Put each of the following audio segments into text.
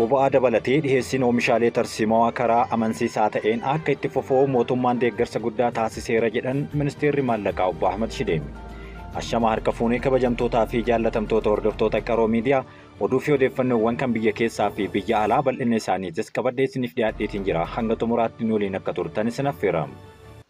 boba'aa dabalatee dhiheessiin oomishaalee tarsiimaa karaa amansiisaa ta'een akka itti fufuu mootummaan deeggarsa guddaa taasiseera jedhan ministeerri maallaqaa obbo Ahmad Shidee. Ashama harka fuunee kabajamtootaa fi jaallatamtoota hordoftoota qaroo miidiyaa oduu fi odeeffannoowwan kan biyya keessaa fi biyya alaa bal'inna isaaniitis qabadhee isiniif dhiyaadheetiin jira. Hanga xumuraatti nu waliin akka turtan isin affeera.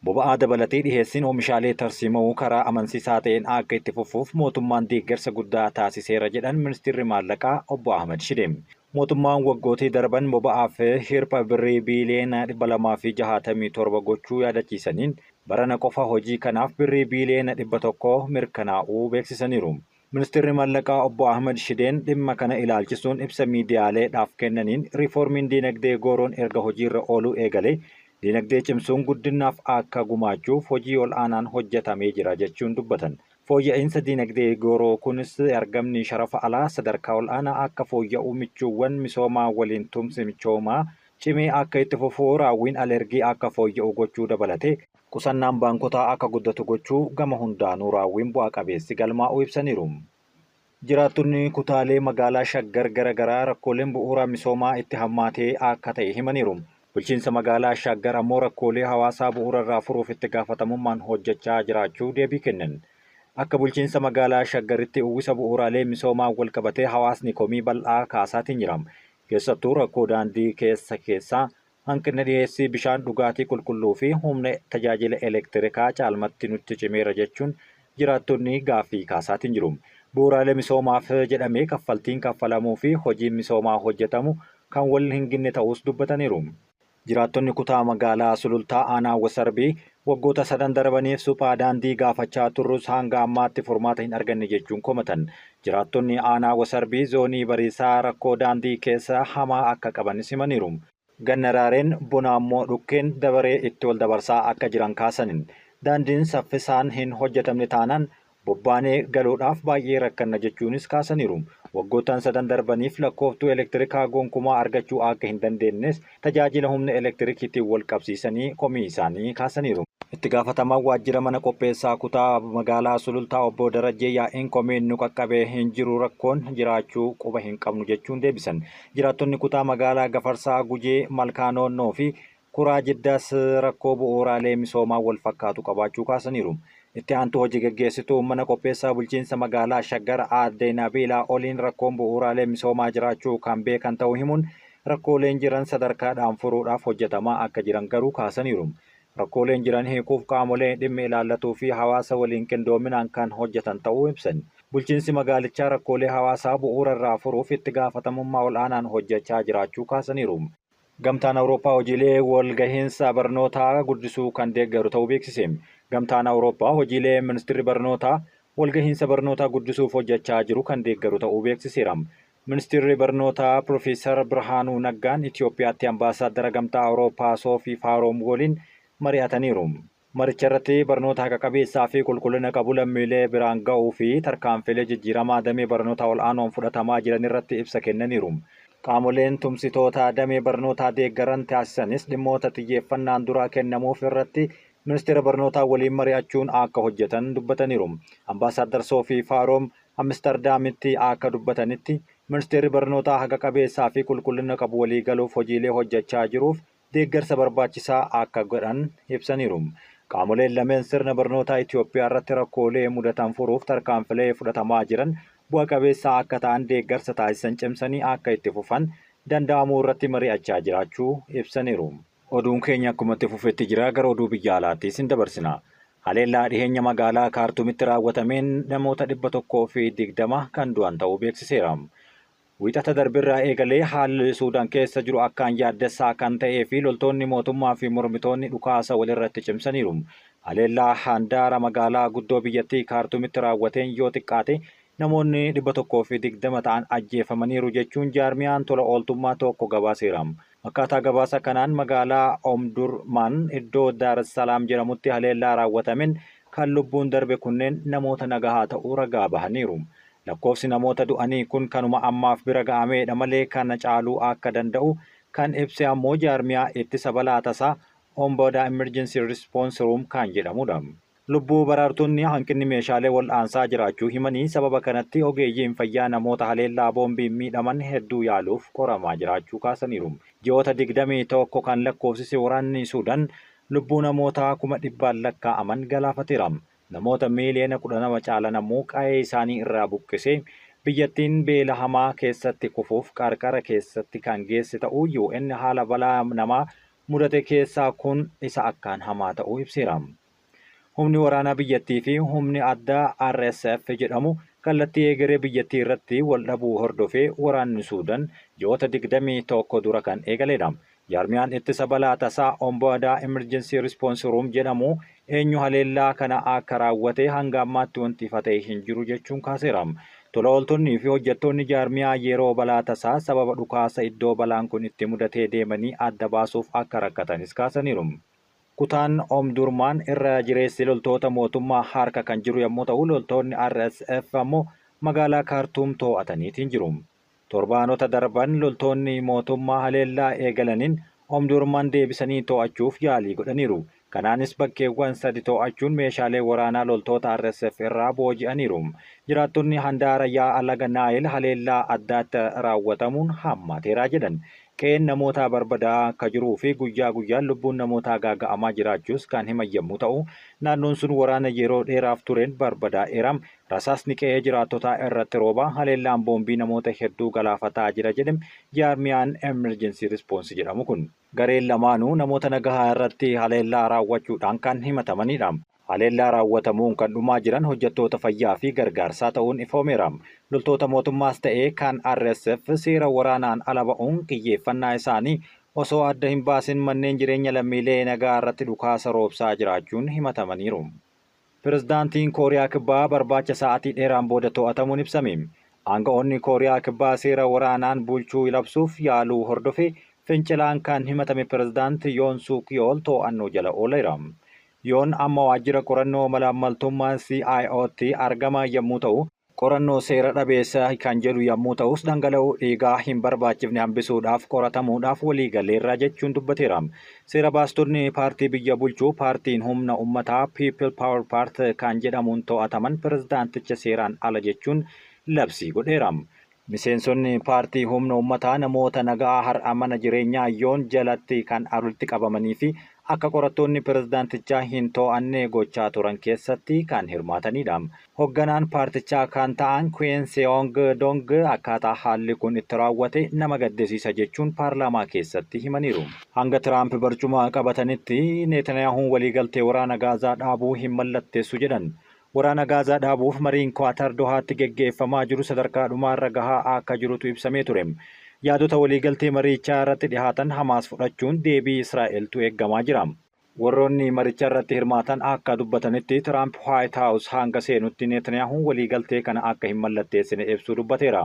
Boba'aa dabalatee dhiheessiin oomishaalee tarsiimaa karaa amansiisaa ta'een akka itti fufuuf mootummaan deeggarsa guddaa taasiseera jedhan ministeerri maallaqaa obbo Ahmad Shidee. Mootummaan waggootii darban boba'aa fi hirpha birrii biiliyoona 267 gochuu yaadachiisaniin barana qofa hojii kanaaf birrii biiliyoona 100 mirkanaa'uu beeksisaniiru. Ministeerri maallaqaa obbo Ahmad Shideen dhimma kana ilaalchisuun ibsa miidiyaaleedhaaf kennaniin riiformiin diinagdee gooroon erga hojiirra ooluu eegalee diinagdee cimsuun guddinaaf akka gumaachuuf hojii ol'aanaan hojjetamee jira jechuun dubbatan. Fooyya'insa diinagdee gooroo kunis argamni sharafa alaa sadarkaa ol'aanaa akka fooyya'uu michuuwwan misoomaa waliin tumsi michoomaa cimee akka itti fufuu raawwiin alergii akka fooyya'u gochuu dabalatee qusannaan baankotaa akka guddatu gochuu gama hundaanuu raawwiin bu'aa qabeessi galmaa'uu ibsaniiru. Jiraattonni kutaalee magaalaa Shaggar garaagaraa rakkooleen bu'uura misoomaa itti hammaatee akka ta'e himaniiru. Bulchiinsa magaalaa Shaggar ammoo rakkoolee hawaasaa bu'uura irraa furuuf itti gaafatamummaan hojjechaa jiraachuu deebii kennan. Akka bulchiinsa magaalaa Shaggaritti uwwisa bu'uuraalee misoomaa wal qabatee hawaasni komii bal'aa kaasaatiin jira. Keessattuu rakkoo daandii keessaa hanqina dhiyeessii bishaan dhugaatii qulqulluu fi humna tajaajila elektirikaa caalmatti nutti cimeera jechuun jiraattonni gaaffii kaasaatiin jiru. Bu'uuraalee misoomaaf jedhamee kaffaltiin kaffalamuu fi hojiin misoomaa hojjetamu kan wal hin ginne ta'us dubbataniiru. Jiraattonni kutaa magaalaa Sulultaa Aanaa Wasarbii waggoota 3 darbaniif suphaa daandii gaafachaa turrus hanga ammaatti furmaata hin arganne jechuun komatan. Jiraattonni Aanaa Wasarbii zoonii Bariisaa rakkoo daandii keessa hamaa akka qaban himaniiru. Gannaraareen bona ammoo dhukkeen dabaree itti wal dabarsaa akka jiran kaasanin. Daandiin saffisaan hin hojjetamne taanaan bobbaanee galuudhaaf baay'ee rakkanna jechuunis kaasaniiru. Waggootaan 3 darbaniif lakkooftuu elektirikaa gonkumaa argachuu akka hin dandeenyes tajaajila humna elektirikiitiin wal qabsiisanii komii isaanii kaasaniiru. Itti gaafatamaan waajjira mana qopheessaa kutaa magaalaa Sulultaa obbo Darajjee Yaa'een komiin nu qaqqabee hin jiru rakkoon jiraachuu quba hin qabnu jechuun deebisan. Jiraattonni kutaa magaalaa Gafarsaa Gujee Malkaanoonnoo fi Kuraa Jiddaas rakkoo bu'uuraalee misoomaa wal fakkaatu qabaachuu kaasaniiru. Itti aantu hojii gaggeessituu mana qopheessaa bulchiinsa magaalaa Shaggar Aadde Nabiilaa Oliin rakkoon bu'uuraalee misoomaa jiraachuu kan beekan ta'uu himuun rakkooleen jiran sadarkaadhaan furuudhaaf hojjetamaa akka jiran garuu kaasaniiru. Rakkooleen jiran hiikuuf qaamolee dhimmi ilaallatuu fi hawaasa waliin qindoominaan kan hojjetan ta'uu ibsan. Bulchiinsi magaalichaa rakkoolee hawaasaa bu'uura irraa furuuf itti gaafatamummaa ol'aanaan hojjechaa jiraachuu kaasaniiru. Gamtaan Awurooppaa hojiilee walgahiinsa barnootaa guddisuu kan deeggaru ta'uu beeksise. Gamtaan Awurooppaa hojiilee ministeerri barnootaa walgahiinsa barnootaa guddisuuf hojjechaa jiru kan deeggaru ta'uu beeksiseera. Ministeerri barnootaa Profeesar Birhaanuu Naggaan Itoophiyaatti ambaasaaddara Gamtaa Awurooppaa Soofii Faaroom waliin mari'ataniiru. Maricha irratti barnoota haqa qabeessaa fi qulqullina qabu lammiilee biraan ga'uu fi tarkaanfilee jijjiiramaa damee barnootaa ol'aanoon fudhatamaa jiran irratti ibsa kennaniiru. Qaamoleen tumsitoota damee barnootaa deeggaran taasisanis dhimmoota xiyyeeffannaan duraa kennamuuf irratti ministeera barnootaa waliin mari'achuun akka hojjetan dubbataniiru. Ambaasaaddar Soofii Faaroom Amsterdaamitti akka dubbatanitti ministeerri barnootaa haqa qabeessaa fi qulqullina qabu walii galuuf hojiilee hojjechaa jiruuf deeggarsa barbaachisaa akka godhan ibsaniiru. Qaamoleen lameen sirna barnootaa Itoophiyaa irratti rakkoolee mudatan furuuf tarkaanfilee fudhatamaa jiran bu'a qabeessaa akka ta'an deeggarsa taasisan cimsanii akka itti fufan danda'amuu irratti mari'achaa jiraachuu ibsaniiru. Oduun keenya akkuma itti fufetti jira gara oduu biyya alaatti isin dabarsina. Haleellaa dhiheenya magaalaa Kaartuumitti raawwatameen namoota 120 kan du'an ta'uu beeksiseera. Wiixata darbirraa eegalee haalli Suudaan keessa jiru akkaan yaaddessaa kan ta'ee fi loltoonni mootummaa fi mormitoonni dhukaasa walirratti cimsaniiru. Haleellaa handaara magaalaa guddoo biyyattii Kaartuumitti raawwateen yoo xiqqaate namoonni 120 ta'an ajjeefamaniiru jechuun jaarmiyaan tola ooltummaa tokko gabaaseera. Akkaataa gabaasa kanaan magaalaa Omdurman iddoo Daar es Salaam jedhamutti haleellaa raawwatameen kan lubbuun darbe kunneen namoota nagahaa ta'uu ragaa bahaniiru. Lakkoofsi namoota du'anii kun kanuma ammaaf bira ga'ameedha malee kana caaluu akka danda'u kan ibse ammoo jaarmiyaa ittisa balaa tasaa Omboda Emergency Response Room kan jedhamudha. Lubbuu baraartonni hanqinni meeshaalee wal'aansaa jiraachuu himanii sababa kanatti ogeeyyiin fayyaa namoota haleellaa boombiin miidhaman hedduu yaaluuf qoramaa jiraachuu kaasaniiru. Ji'oota 21 kan lakkoofsise waraanni Suudaan lubbuu namoota 100,000 lakkaa'aman galaafateera. Namoota miiliyoona 12 caalan ammoo qa'ee isaanii irraa buqqisee biyyattiin beela hamaa keessatti kufuuf qarqara keessatti kan geesse ta'uu UN haala balaa namaa mudate keessaa kun isa akkaan hamaa ta'uu ibseera. Humni waraanaa biyyattii fi humni addaa RSF jedhamu kallattii egeree biyyattii irratti wal dhabuu hordofee waraanni Suudaan ji'oota 21 dura kan eegaledha. Jaarmiyaan ittisa balaa tasaa Ombaadaa Emergency Response Room jedhamu eenyu haleellaa kana akka raawwate hanga ammaatti wanti ifa ta'e hin jiru jechuun kaaseera. Tola ooltonnii fi hojjettoonni jaarmiyaa yeroo balaa tasaa sababa dhukaasa iddoo balaan kun itti mudatee deemanii adda baasuuf akka rakkatanis kaasaniiru. Kutaan Omdurmaan irra jireessi loltoota mootummaa harka kan jiru yommuu ta'u loltoonni RSF ammoo magaalaa Kaartuum to'ataniitiin jiru. Torbaanota darban loltoonni mootummaa haleellaa eegalaniin Omdurmaan deebisanii to'achuuf yaalii godhaniiru. Kanaanis bakkeewwan 3 to'achuun meeshaalee waraanaa loltoota RSF irraa booji'aniiru. Jiraattonni handaara yaa'a laga Naayil haleellaa addaatti raawwatamuun hammaateeraa jedhan. Qe'een namoota barbadaa akka jiruu fi guyyaa guyyaan lubbuun namoota gaaga'amaa jiraachuus kan himan yommuu ta'u, naannoon sun waraana yeroo dheeraaf tureen barbadaa'eera. Rasaasni qe'ee jiraattotaa irratti rooba haleellaan boombii namoota hedduu galaafataa jira jedhame jaarmiyaan Emergency Response jedhamu kun. Gareen lamaanuu namoota nagahaa irratti haleellaa raawwachuudhaan kan himatamanidha. Haleellaa raawwatamuun kan dhumaa jiran hojjettoota fayyaa fi gargaarsaa ta'uun ifoomeera. Loltoota mootummaas ta'ee kan RSF seera waraanaan ala ba'uun xiyyeeffannaa isaanii osoo adda hin baasin manneen jireenya lammiilee nagaa irratti dhukaasa roobsaa jiraachuun himatamaniiru. Pirezidaantiin Kooriyaa Kibbaa barbaacha sa'aatii dheeraan booda to'atamuun ibsame. Aanga'oonni Kooriyaa Kibbaa seera waraanaan bulchuu labsuuf yaaluu hordofee fincilaan kan himatame pirezidaantii Yoon Suk Yool to'annoo jala ooleera. Yoon amma waajjira qorannoo malaammaltummaa CIO'tti argama yommuu ta'u, qorannoo seera dhabeessa kan jedhu yommuu ta'us dhangala'uu dhiigaa hin barbaachifne hambisuudhaaf qoratamuudhaaf waliigaleerra jechuun dubbateera. Seera baastonni paartii biyya bulchuu paartiin humna ummataa People Power Party kan jedhamuun to'ataman pirezidaanticha seeraan ala jechuun labsii godheera. Miseensonni paartii humna ummataa namoota nagaa har'a mana jireenyaa Yoon jalatti kan walitti qabamanii fi akka qorattoonni pirezidaantichaa hin to'anne gochaa turan keessatti kan hirmaatanidha. Hoogganaan paartichaa kan ta'an Kween Seong Dong akkaataa haalli kun itti raawwate nama gaddisiisa jechuun paarlaamaa keessatti himaniiru. Hanga Tiraamp barcuma qabatanitti Netaniyaahuun waliigaltee waraana Gaazaa dhaabuu hin mallatteessu jedhan. Waraana Gaazaa dhaabuuf mariin Kwaatar Dohaatti geggeeffamaa jiru sadarkaa dhumaarra gahaa akka jirutu ibsamee ture. Yaadota waliigaltee mariichaa irratti dhihaatan Hamaas fudhachuun deebii Israa'eltu eeggamaa jira. Warroonni maricha irratti hirmaatan akka dubbatanitti Tiraamp White House hanga seenutti Netaniyaahuun waliigaltee kana akka hin mallatteessine ibsuu dubbateera.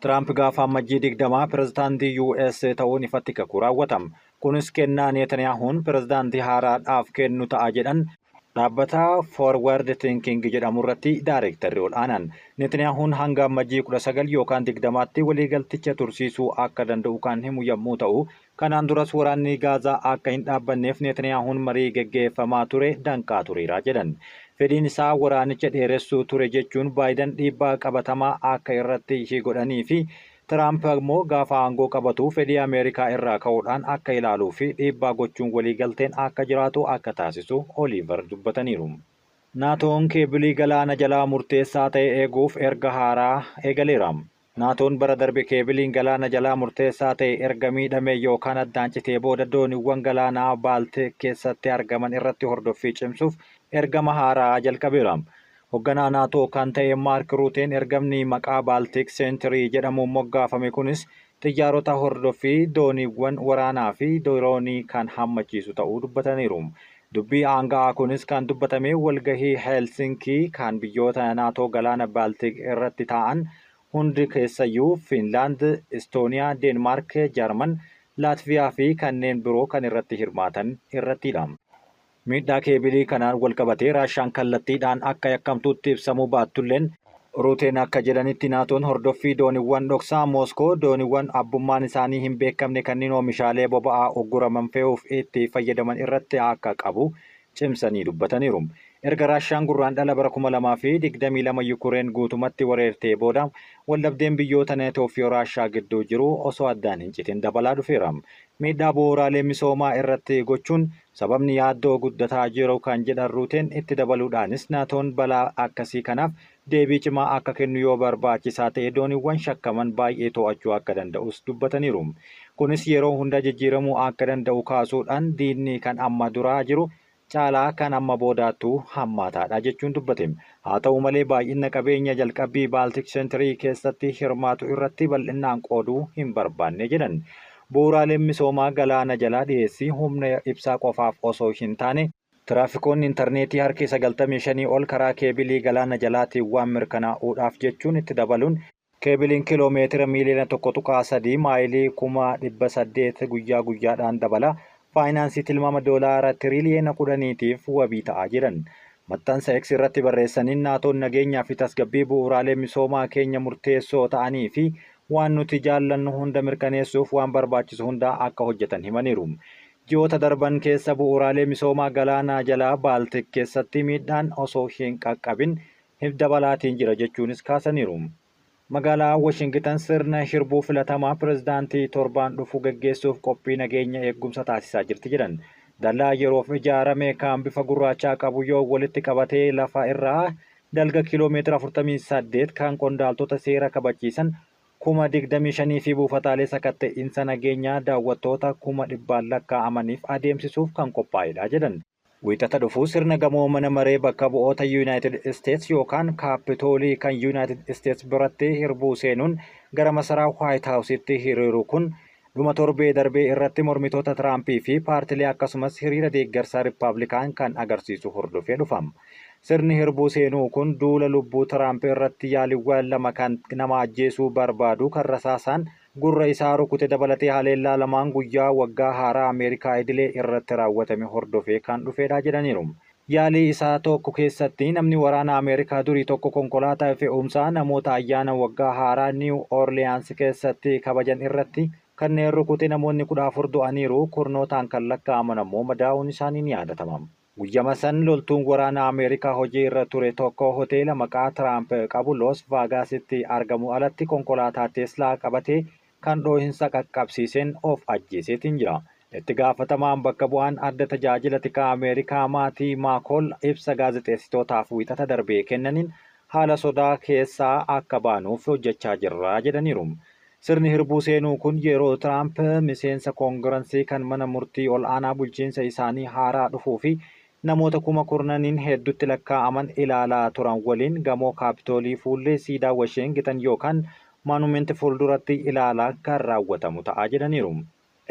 Tiraamp gaafa ammajjii 20 pirezidaantii US ta'uun ifatti kakuu raawwatam. Kunis kennaa Netaniyaahuun pirezidaantii haaraadhaaf kennu ta'a jedhan dhaabbata Forward Thinking jedhamu irratti daayirektarri ol aanan. Netaniyaahuun hanga ammajjii 19 yookaan 20tti waliigalticha tursiisuu akka danda'u kan himu yommuu ta'u, kanaan duras waraanni Gaazaa akka hin dhaabbanneef Netaniyaahuun marii geggeeffamaa ture danqaa tureera jedhan. Fedhiin isaa waraanicha dheeressuu ture jechuun Baayiden dhiibbaa qabatamaa akka irratti ishee godhanii fi Tiraamp immoo gaafa aangoo qabatu fedhii Ameerikaa irraa ka'uudhaan akka ilaaluu fi dhiibbaa gochuun waliigalteen akka jiraatu akka taasisu Oliiver dubbataniiru. Naatoon keebilii galaana jalaa murteessaa ta'e eeguuf erga haaraa eegaleera. Naatoon bara darbe keebiliin galaana jalaa murteessaa ta'e erga miidhame yookaan addaan citee booda dooniiwwan galaanaa Baaltik keessatti argaman irratti hordoffii cimsuuf ergama haaraa jalqabeera. Hoogganaa naatoo kan ta'e Maark Ruuteen ergamni maqaa Baaltik Seentirii jedhamuun moggaafame kunis xiyyaarota hordoffii dooniiwwan waraanaa fi diroonii kan hammachiisu ta'uu dubbataniiru. Dubbii aanga'aa kunis kan dubbatame walgahii Helsinkii kan biyyoota naatoo galaana Baaltik irratti taa'an hundi keessayyuu Fiinlaand, Istooniyaa, Deenmaark, Jarman, Laatviyaa fi kanneen biroo kan irratti hirmaatan irrattidha. Miidhaa keebilii kanaan walqabatee Raashaan kallattiidhaan akka yakkamtuutti ibsamuu baattulleen Ruuteen akka jedhanitti naatoon hordoffii dooniiwwan dhoksaa Mooskoo dooniiwwan abbummaan isaanii hin beekamne kanneen oomishaalee boba'aa ugguraman fe'uuf itti fayyadaman irratti akka qabu cimsanii dubbataniiru. Erga Raashaan gurraandhala bara 2022 Yukureen guutumatti weerartee booda waldhabdeen biyyoota neetoo fi Raashaa gidduu jiru osoo addaan hin citin dabalaa dhufeera. Miidhaa bu'uuraalee misoomaa irratti gochuun sababni yaaddoo guddataa jiru kan jedhan Ruuteen itti dabaluudhaanis naatoon balaa akkasii kanaaf deebii cimaa akka kennu yoo barbaachisaa ta'e dooniiwwan shakkaman baay'ee to'achuu akka danda'us dubbataniiru. Kunis yeroo hunda jijjiiramuu akka danda'u kaasuudhaan diinni kan amma duraa jiru caalaa kan amma boodaattuu hammaataadha jechuun dubbate. Haa ta'u malee baay'ina qabeenya jalqabbii Baaltik Seentirii keessatti hirmaatu irratti bal'inaan qooduu hin barbaanne jedhan. Bu'uuraaleen misoomaa galaana jalaa dhiyeessii humna ibsaa qofaaf osoo hin taane tiraafikoonni intarneetii harki 95 ol karaa keebilii galaana jalaatiin waan mirkanaa'uudhaaf jechuun itti dabaluun keebiliin kiiloomeetira miiliyoona 1.3 maayilii 800 guyyaa guyyaadhaan dabala. Faayinaansii tilmaama doolaara tiriliyeena 10tiif wabii ta'aa jiran. Maxxansa X irratti barreessaniin naatoon nageenyaa fi tasgabbii bu'uuraalee misoomaa keenya murteessoo ta'anii fi waan nuti jaallannu hunda mirkaneessuuf waan barbaachisu hunda akka hojjetan himaniiru. Ji'oota darban keessa bu'uuraalee misoomaa galaana jalaa Baaltik keessatti miidhaan osoo hin qaqqabin dabalaatiin jira jechuunis kaasaniiru. Magaalaa Washington sirna hirbuu filatamaa pirezidaantii torbaan dhufu gaggeessuuf qophii nageenya eegumsa taasisaa jirti jedhan. Dallaa yeroof ijaarame kan bifa gurraachaa qabu yoo walitti qabatee lafa irraa dalga kiiloomeetira 48 kan qondaaltota seera kabachiisan 25,000 fi buufataalee sakatta'insa nageenyaa daawwattoota 100,000 lakkaa'amaniif adeemsisuuf kan qophaa'edha jedhan. Wiixata dhufuu sirna gamoo mana maree bakka bu'oota Yuunaayitid Isteets yookaan kaapitoolii kan Yuunaayitid Isteets biratti hirbuu seenuun gara masaraa Waayit Haawusitti hiriiru kun dhuma torbee darbee irratti mormitoota Tiraampii fi paartilee akkasumas hiriira deeggarsaa Rippaabilikaan kan agarsiisu hordofee dhufama. Sirni hirbuu seenuu kun duula lubbuu Tiraamp irratti yaaliiwwan lama kan nama ajjeesuu barbaadu kan rasaasaan gurra isaa rukute dabalatee haleellaa lamaan guyyaa waggaa haaraa Ameerikaa idilee irratti raawwatame hordofee kan dhufedha jedhaniiru. Yaalii isaa tokko keessatti namni waraana Ameerikaa durii tokko konkolaataa fe'umsaa namoota ayyaana waggaa haaraa Niiw Oorliyaans keessatti kabajan irratti kanneen rukute namoonni 14 du'aniiru, kurnootaan kan lakkaa'aman ammoo madaa'uun isaanii ni yaadatama. Guyyama san loltuun waraana Ameerikaa hojii irra ture tokko hoteela maqaa Tiraamp qabu Los Vaagaasitti argamu alatti konkolaataa Teeslaa qabatee kan dhoohinsa qaqqabsiiseen of ajjeeseetiin jira. Itti gaafatamaan bakka bu'aan adda tajaajila tikaa Ameerikaa Maatii Maakool ibsa gaazexeessitootaaf wiixata darbee kennaniin haala sodaa keessaa akka baanuuf hojjechaa jirra jedhaniiru. Sirni hirbuu seenuu kun yeroo Tiraamp miseensa koongirensii kan mana murtii ol aanaa bulchiinsa isaanii haaraa dhufuu fi namoota 10,000 hedduutti lakkaa'aman ilaalaa turan waliin gamoo kaapitoolii fuullee siidaa Washington yookaan maanumeenti fuulduratti ilaalaa kan raawwatamu ta'aa jedhaniiru.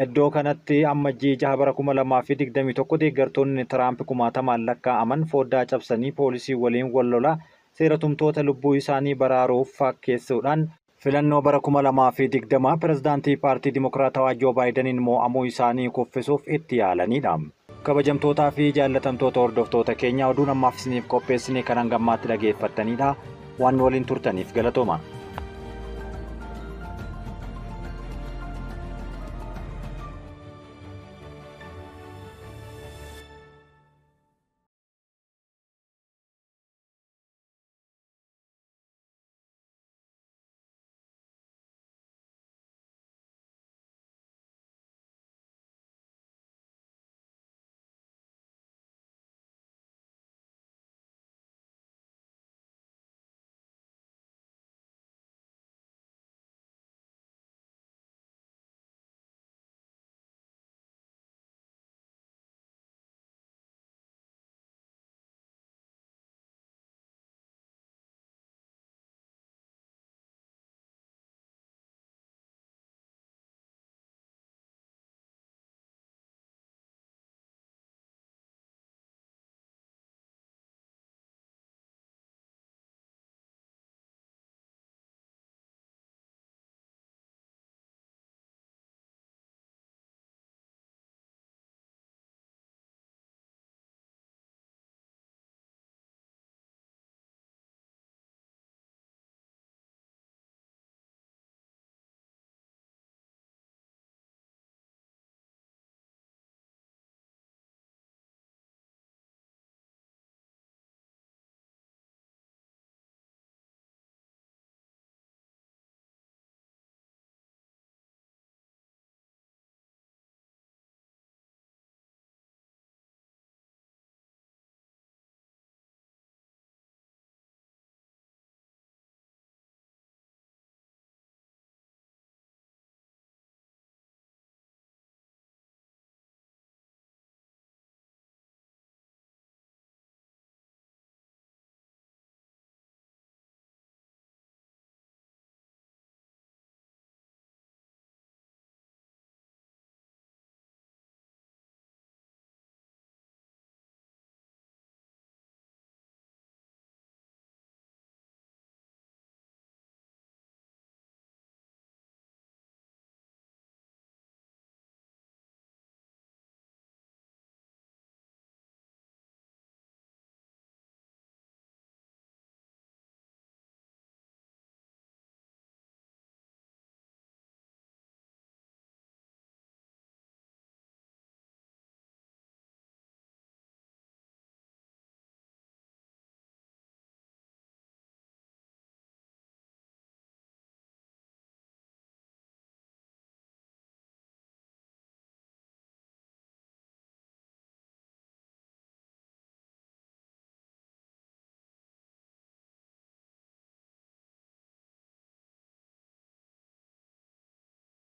Iddoo kanatti ammajjii 6 bara 2021 deeggartoonni Tiraamp 10,000 lakkaa'aman foddaa cabsanii poolisii waliin wal lolaa seera tumtoota lubbuu isaanii baraaruuf fakkeessuudhaan filannoo bara 2020 pirezidaantii paartii Dimokiraatawaa Joo Baayidaniin mo'amuu isaanii kuffisuuf itti yaalanidha. Kabajamtootaa fi jaallatamtoota hordoftoota keenya oduun ammaaf isiniif qopheessine kan hangammaatti dhageeffattanidha. Waan waliin turtaniif galatooma.